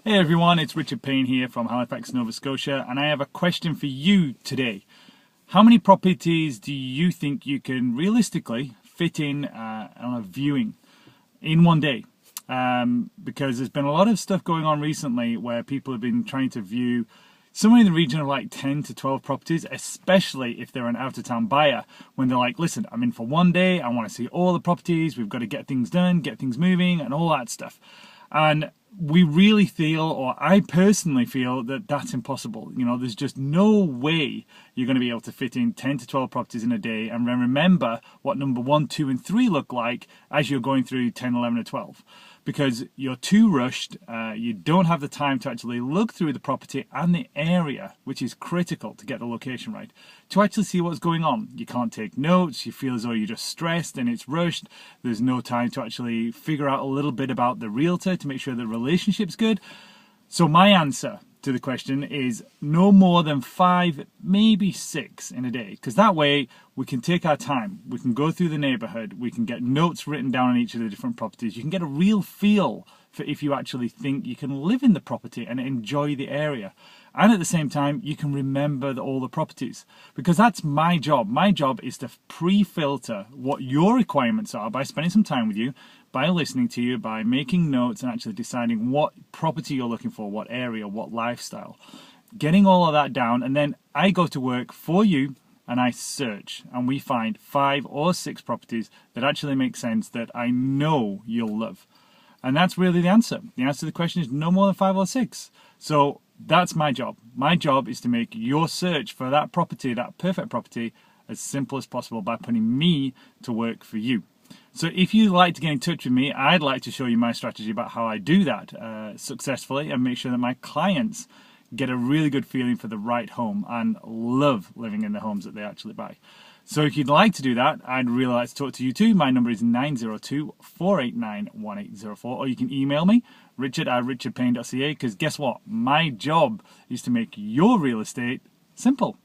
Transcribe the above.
Hey everyone, it's Richard Payne here from Halifax, Nova Scotia, and I have a question for you today. How many properties do you think you can realistically fit in on a viewing in one day? Because there's been a lot of stuff going on recently where people have been trying to view somewhere in the region of like 10 to 12 properties, especially if they're an out-of-town buyer, when they're like, listen, I'm in for one day, I want to see all the properties, we've got to get things done, get things moving, and all that stuff. And we really feel, or I personally feel, that that's impossible. You know, there's just no way you're going to be able to fit in 10 to 12 properties in a day and remember what number 1, 2 and 3 look like as you're going through 10, 11 or 12. Because you're too rushed, you don't have the time to actually look through the property and the area, which is critical to get the location right, to actually see what's going on. You can't take notes, you feel as though you're just stressed and it's rushed. There's no time to actually figure out a little bit about the realtor to make sure the relationship's good. So my answer to the question is no more than 5, maybe 6 in a day, because that way we can take our time, we can go through the neighborhood, we can get notes written down on each of the different properties, you can get a real feel for if you actually think you can live in the property and enjoy the area. And at the same time, you can remember all the properties, because that's my job. My job is to pre-filter what your requirements are by spending some time with you, by listening to you, by making notes and actually deciding what property you're looking for, what area, what lifestyle. Getting all of that down, and then I go to work for you and I search, and we find 5 or 6 properties that actually make sense that I know you'll love. And that's really the answer. The answer to the question is no more than 5 or 6. So that's my job. My job is to make your search for that property, that perfect property, as simple as possible by putting me to work for you. So if you'd like to get in touch with me, I'd like to show you my strategy about how I do that successfully and make sure that my clients get a really good feeling for the right home and love living in the homes that they actually buy. So if you'd like to do that, I'd really like to talk to you too. My number is 902-489-1804, or you can email me, richard@richardpayne.ca, because guess what? My job is to make your real estate simple.